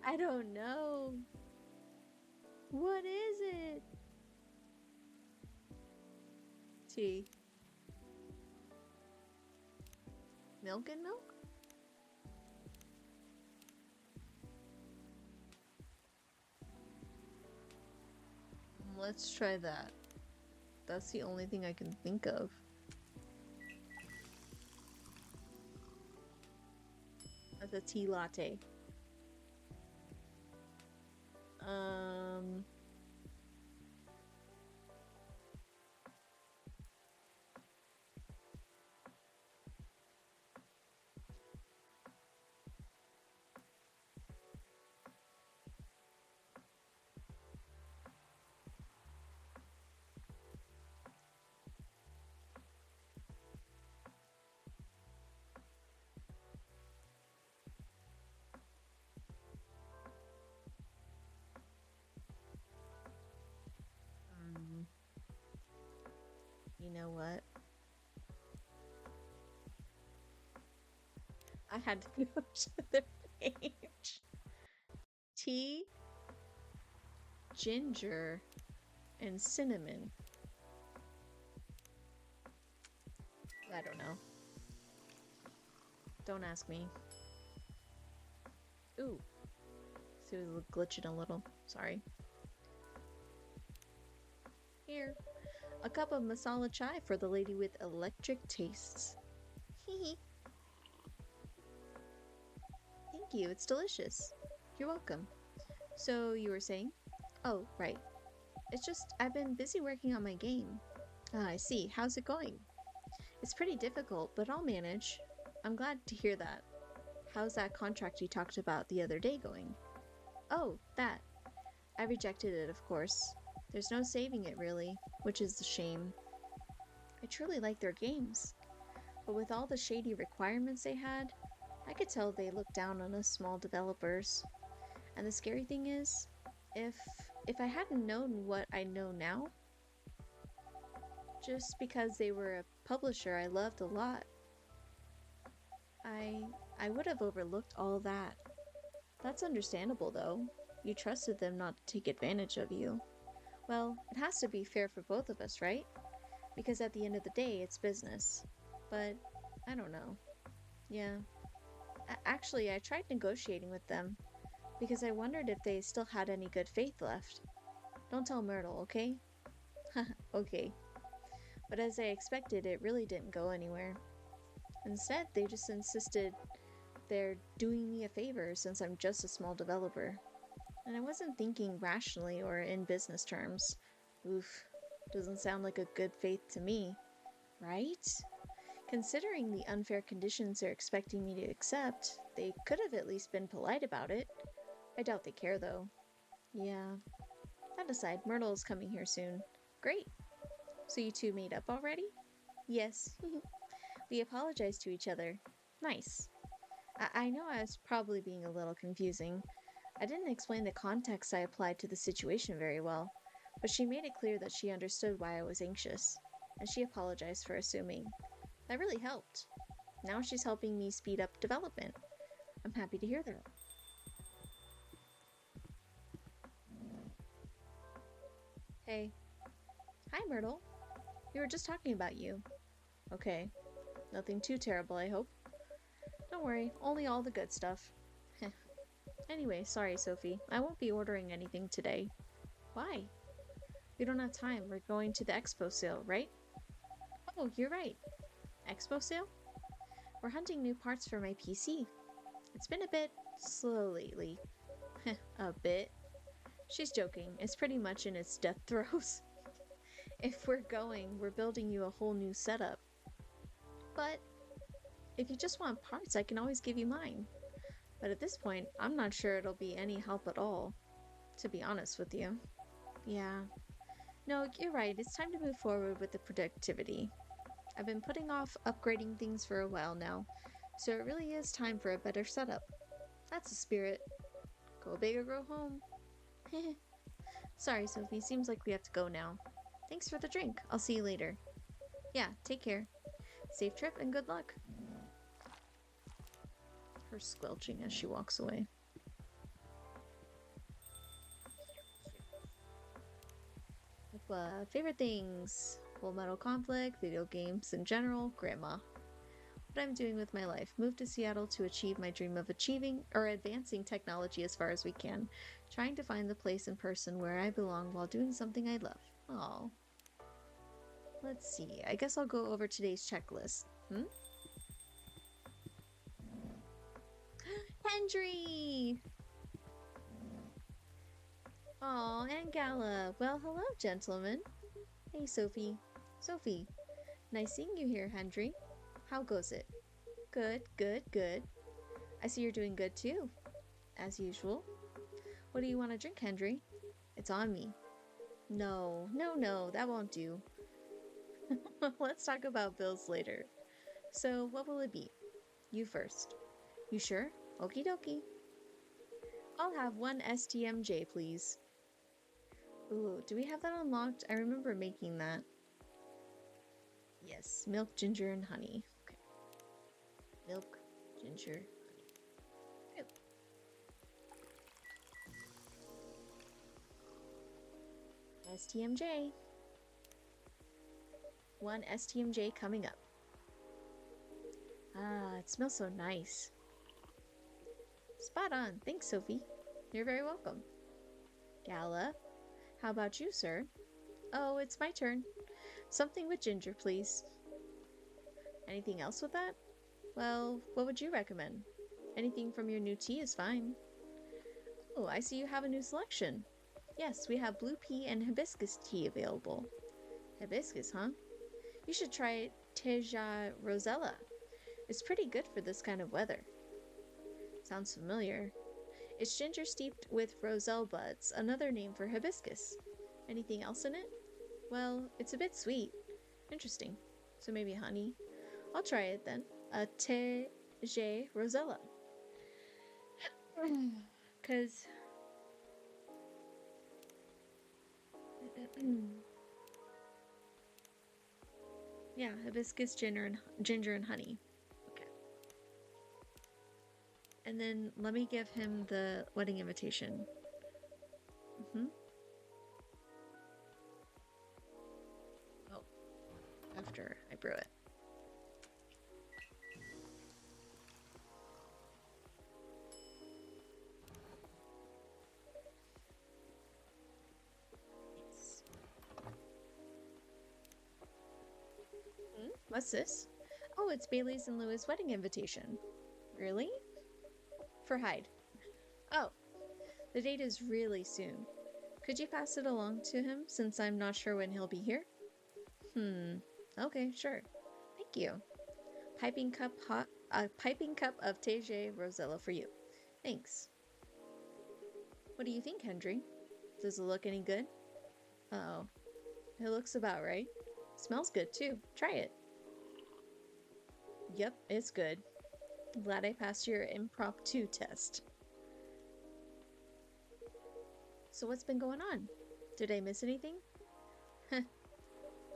I don't know. What is it? Tea. Milk and milk? Let's try that. That's the only thing I can think of. That's a tea latte. Um, um, you know what? I had to go to the page. Tea, ginger, and cinnamon. I don't know. Don't ask me. Ooh. See, it was glitching a little. Sorry. Here. A cup of masala chai for the lady with electric tastes. Hee. Thank you, it's delicious. You're welcome. So, you were saying? Oh, right. It's just, I've been busy working on my game. Ah, I see. How's it going? It's pretty difficult, but I'll manage. I'm glad to hear that. How's that contract you talked about the other day going? Oh, that. I rejected it, of course. There's no saving it, really, which is a shame. I truly like their games, but with all the shady requirements they had, I could tell they looked down on us small developers. And the scary thing is, if I hadn't known what I know now, just because they were a publisher I loved a lot, I would have overlooked all that. That's understandable, though. You trusted them not to take advantage of you. Well, it has to be fair for both of us, right? Because at the end of the day, it's business. But, I don't know. Yeah. Actually, I tried negotiating with them, because I wondered if they still had any good faith left. Don't tell Myrtle, okay? Okay. But as I expected, it really didn't go anywhere. Instead, they just insisted they're doing me a favor since I'm just a small developer. And I wasn't thinking rationally or in business terms. Oof, doesn't sound like a good faith to me, right? Considering the unfair conditions they're expecting me to accept, they could have at least been polite about it. I doubt they care, though. Yeah. That aside, Myrtle is coming here soon. Great. So you two made up already? Yes. We apologized to each other. Nice. I know I was probably being a little confusing. I didn't explain the context I applied to the situation very well, but she made it clear that she understood why I was anxious, and she apologized for assuming. That really helped. Now she's helping me speed up development. I'm happy to hear that. Hey. Hi, Myrtle. We were just talking about you. Okay. Nothing too terrible, I hope. Don't worry, only all the good stuff. Anyway, sorry, Sophie. I won't be ordering anything today. Why? We don't have time. We're going to the expo sale, right? Oh, you're right. Expo sale? We're hunting new parts for my PC. It's been a bit slow lately. A bit? She's joking. It's pretty much in its death throes. If we're going, we're building you a whole new setup. But if you just want parts, I can always give you mine. But at this point, I'm not sure it'll be any help at all, to be honest with you. Yeah. No, you're right. It's time to move forward with the productivity. I've been putting off upgrading things for a while now, so it really is time for a better setup. That's the spirit. Go big or go home. Sorry, Sophie. Seems like we have to go now. Thanks for the drink. I'll see you later. Yeah, take care. Safe trip and good luck. Her squelching as she walks away. Favorite things? Full Metal Conflict, video games in general, grandma. What I'm doing with my life. Moved to Seattle to achieve my dream of advancing technology as far as we can. Trying to find the place and person where I belong while doing something I love. Aww. Let's see. I guess I'll go over today's checklist. Hendry! Aw, and Gala. Well, hello, gentlemen. Hey, Sophie. Sophie. Nice seeing you here, Hendry. How goes it? Good, good, good. I see you're doing good, too. As usual. What do you want to drink, Hendry? It's on me. No, that won't do. Let's talk about bills later. So, what will it be? You first. You sure? Okie dokie. I'll have one STMJ, please. Ooh, do we have that unlocked? I remember making that. Yes, milk, ginger, and honey. Okay. Milk, ginger, honey. Yep. STMJ. One STMJ coming up. Ah, it smells so nice. Spot on. Thanks, Sophie. You're very welcome. Gala, how about you, sir? Oh, it's my turn. Something with ginger, please. Anything else with that? Well, what would you recommend? Anything from your new tea is fine. Oh, I see you have a new selection. Yes, we have blue pea and hibiscus tea available. Hibiscus, huh? You should try Teja Rosella. It's pretty good for this kind of weather. Sounds familiar. It's ginger steeped with roselle buds, another name for hibiscus. Anything else in it? Well, it's a bit sweet. Interesting. So maybe honey. I'll try it then. A Teja Rosella. Cause yeah, hibiscus, ginger and honey. Okay. And then let me give him the wedding invitation. Oh, after I brew it. What's this? Oh, it's Bailey's and Louis' wedding invitation. Really? For Hyde. Oh, the date is really soon. Could you pass it along to him, since I'm not sure when he'll be here? Okay, sure. Thank you. A piping cup of Teja Rosella for you. Thanks. What do you think, Hendry? Does it look any good? Uh-oh. It looks about right. Smells good, too. Try it. Yep, it's good. Glad I passed your impromptu test. So what's been going on? Did I miss anything?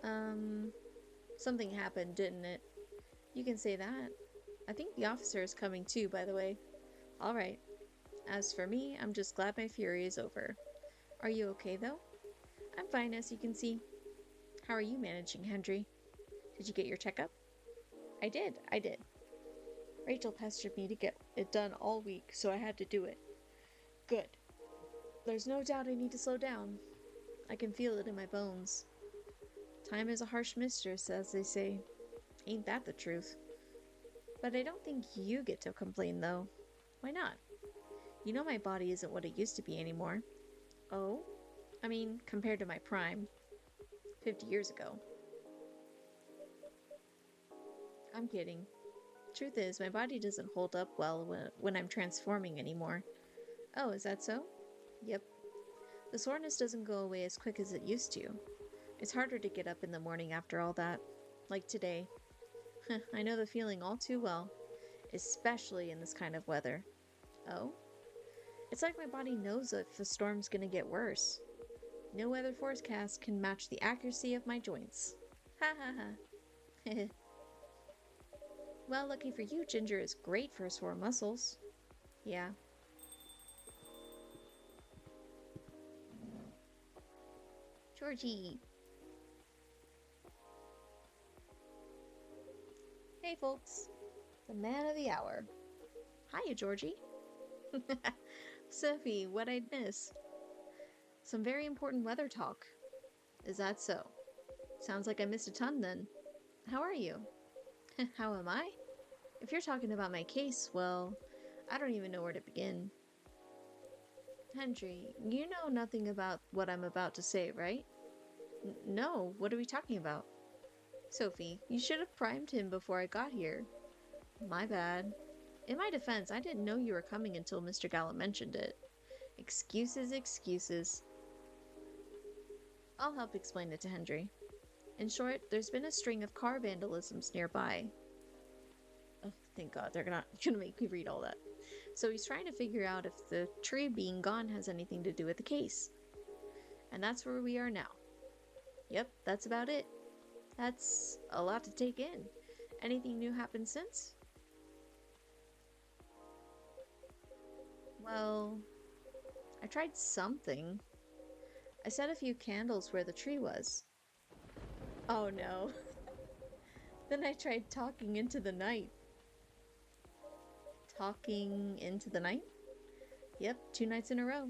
um, Something happened, didn't it? You can say that. I think the officer is coming too, by the way. Alright. As for me, I'm just glad my fury is over. Are you okay, though? I'm fine, as you can see. How are you managing, Hendry? Did you get your checkup? I did. Rachel pestered me to get it done all week, so I had to do it. Good. There's no doubt I need to slow down. I can feel it in my bones. Time is a harsh mistress, as they say. Ain't that the truth? But I don't think you get to complain, though. Why not? You know my body isn't what it used to be anymore. Oh? I mean, compared to my prime. 50 years ago. I'm kidding. Truth is, my body doesn't hold up well when I'm transforming anymore. Oh, is that so? Yep. The soreness doesn't go away as quick as it used to. It's harder to get up in the morning after all that. Like today. I know the feeling all too well. Especially in this kind of weather. Oh? It's like my body knows if the storm's gonna get worse. No weather forecast can match the accuracy of my joints. Ha ha ha. Well, lucky for you, ginger is great for sore muscles. Yeah. Georgie. Hey, folks. The man of the hour. Hiya, Georgie. Sophie, what I'd miss. Some very important weather talk. Is that so? Sounds like I missed a ton then. How are you? How am I? If you're talking about my case, well, I don't even know where to begin. Hendry, you know nothing about what I'm about to say, right? No, what are we talking about? Sophie, you should have primed him before I got here. My bad. In my defense, I didn't know you were coming until Mr. Gallup mentioned it. Excuses, excuses. I'll help explain it to Hendry. In short, there's been a string of car vandalisms nearby. Oh, thank God, they're not gonna make me read all that. So he's trying to figure out if the tree being gone has anything to do with the case. And that's where we are now. Yep, that's about it. That's a lot to take in. Anything new happened since? Well, I tried something. I set a few candles where the tree was. Oh no. Then I tried talking into the night. Talking into the night? Yep, 2 nights in a row.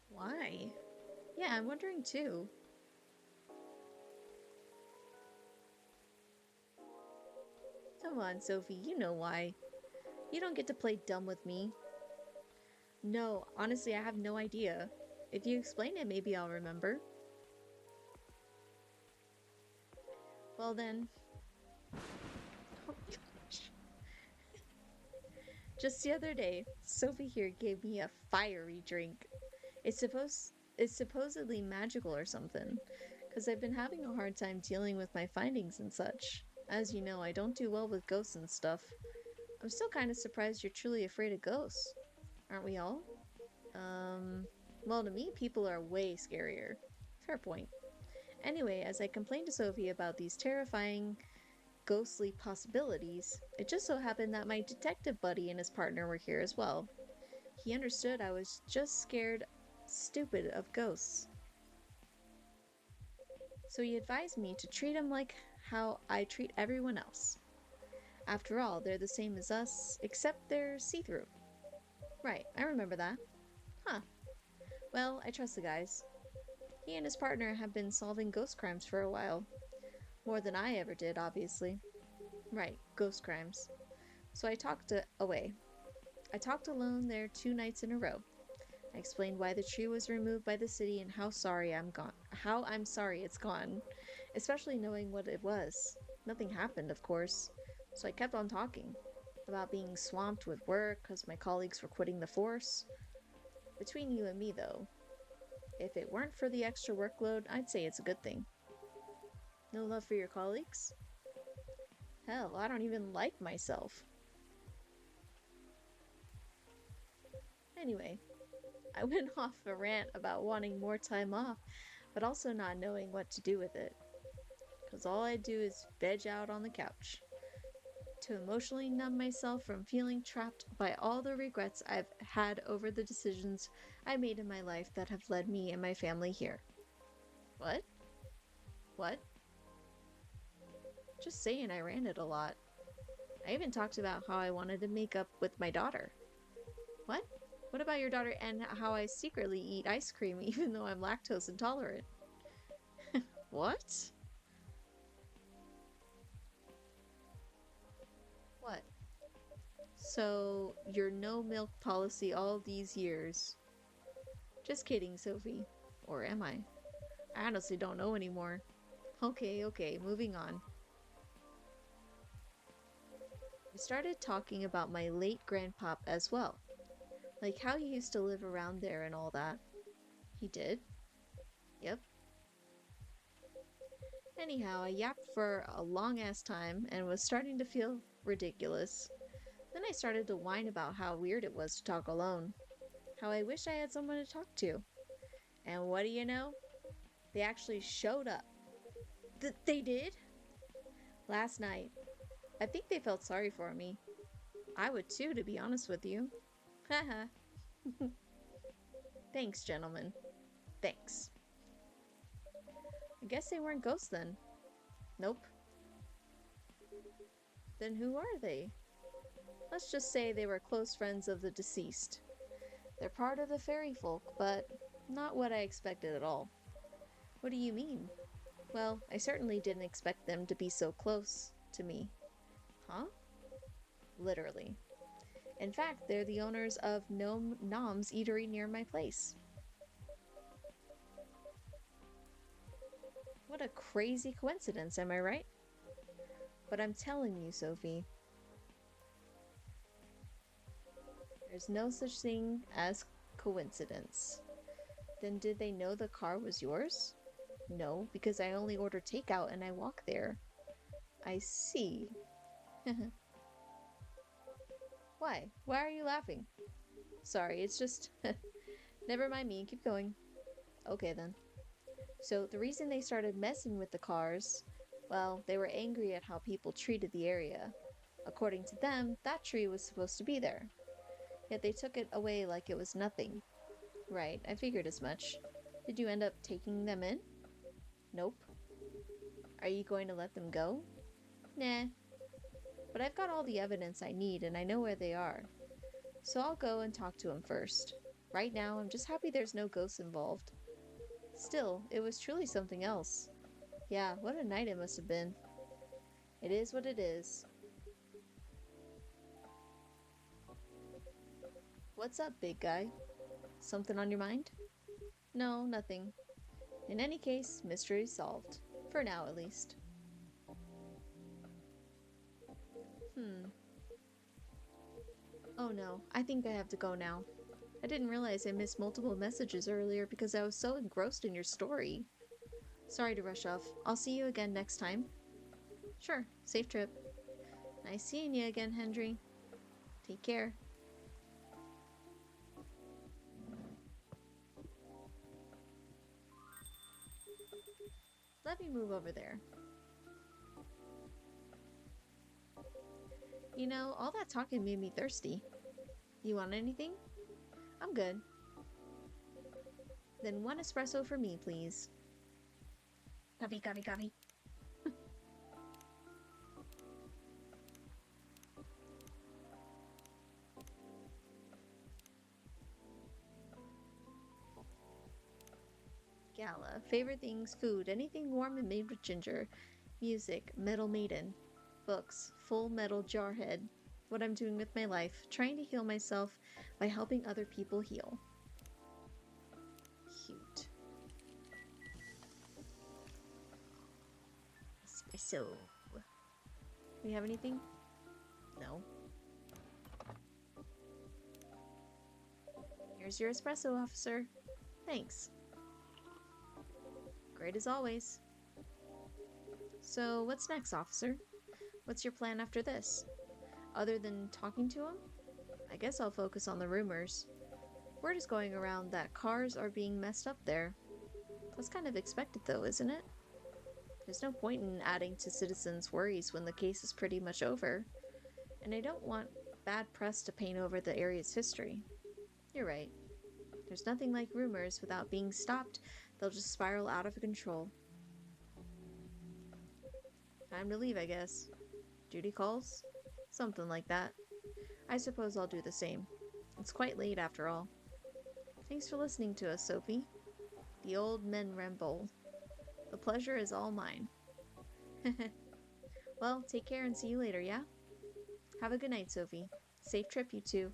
Why? Yeah, I'm wondering too. Come on, Sophie, you know why. You don't get to play dumb with me. No, honestly, I have no idea. If you explain it, maybe I'll remember. Well then. Oh gosh. Just the other day, Sophie here gave me a fiery drink. It's supposedly magical or something, because I've been having a hard time dealing with my findings and such. As you know, I don't do well with ghosts and stuff. I'm still kind of surprised you're truly afraid of ghosts. Aren't we all? Well, to me, people are way scarier. Fair point. Anyway, as I complained to Sophie about these terrifying, ghostly possibilities, it just so happened that my detective buddy and his partner were here as well. He understood I was just scared stupid of ghosts. So he advised me to treat him like how I treat everyone else. After all, they're the same as us, except they're see-through. Right, I remember that. Huh. Well, I trust the guys. He and his partner have been solving ghost crimes for a while. More than I ever did, obviously. Right, ghost crimes. So I talked away. I talked alone there 2 nights in a row. I explained why the tree was removed by the city and how I'm sorry it's gone. Especially knowing what it was. Nothing happened, of course. So I kept on talking. About being swamped with work because my colleagues were quitting the force. Between you and me, though, if it weren't for the extra workload, I'd say it's a good thing. No love for your colleagues? Hell, I don't even like myself. Anyway, I went off a rant about wanting more time off, but also not knowing what to do with it. Because all I do is veg out on the couch to emotionally numb myself from feeling trapped by all the regrets I've had over the decisions I made in my life that have led me and my family here. What? What? Just saying I ranted a lot. I even talked about how I wanted to make up with my daughter. What? What about your daughter and how I secretly eat ice cream even though I'm lactose intolerant? What? What? So, your no milk policy all these years. Just kidding, Sophie. Or am I? I honestly don't know anymore. Okay, moving on. I started talking about my late grandpop as well. Like how he used to live around there and all that. He did? Yep. Anyhow, I yapped for a long ass time and was starting to feel ridiculous. Then I started to whine about how weird it was to talk alone. How I wish I had someone to talk to. And what do you know? They actually showed up. They did? Last night. I think they felt sorry for me. I would too, to be honest with you. Haha. Thanks, gentlemen. Thanks. I guess they weren't ghosts then. Nope. Then who are they? Let's just say they were close friends of the deceased. They're part of the fairy folk, but not what I expected at all. What do you mean? Well, I certainly didn't expect them to be so close to me. Huh? Literally. In fact, they're the owners of Gnome Nom's eatery near my place. What a crazy coincidence, am I right? But I'm telling you, Sophie, there's no such thing as coincidence. Then did they know the car was yours? No, because I only order takeout and I walk there. I see. Why? Why are you laughing? Sorry, it's just... Never mind me, keep going. Okay then. So the reason they started messing with the cars, well, they were angry at how people treated the area. According to them, that tree was supposed to be there. Yet they took it away like it was nothing. Right, I figured as much. Did you end up taking them in? Nope. Are you going to let them go? Nah. But I've got all the evidence I need and I know where they are. So I'll go and talk to them first. Right now, I'm just happy there's no ghosts involved. Still, it was truly something else. Yeah, what a night it must have been. It is what it is. What's up, big guy? Something on your mind? No, nothing. In any case, mystery solved. For now, at least. Oh no, I think I have to go now. I didn't realize I missed multiple messages earlier because I was so engrossed in your story. Sorry to rush off. I'll see you again next time. Sure, safe trip. Nice seeing you again, Henry. Take care. Let me move over there. You know, all that talking made me thirsty. You want anything? I'm good. Then one espresso for me, please. Copy. Gala. Favorite things, food, anything warm and made with ginger. Music, Metal Maiden. Books, Full Metal Jarhead. What I'm doing with my life, trying to heal myself by helping other people heal. Cute. Espresso. We have anything? No. Here's your espresso, officer. Thanks. Great as always. So, what's next, officer? What's your plan after this? Other than talking to him? I guess I'll focus on the rumors. Word is going around that cars are being messed up there. That's kind of expected though, isn't it? There's no point in adding to citizens' worries when the case is pretty much over. And I don't want bad press to paint over the area's history. You're right. There's nothing like rumors. Without being stopped, they'll just spiral out of control. Time to leave, I guess. Duty calls? Something like that. I suppose I'll do the same. It's quite late after all. Thanks for listening to us, Sophie. The old men ramble. The pleasure is all mine. Well, take care and see you later, yeah? Have a good night, Sophie. Safe trip, you two.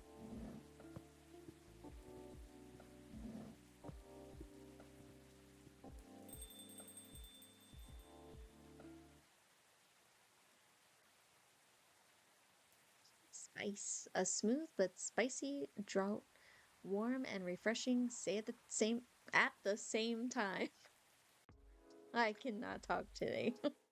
Spice. A smooth but spicy draught, warm and refreshing, say at the same time. I cannot talk today.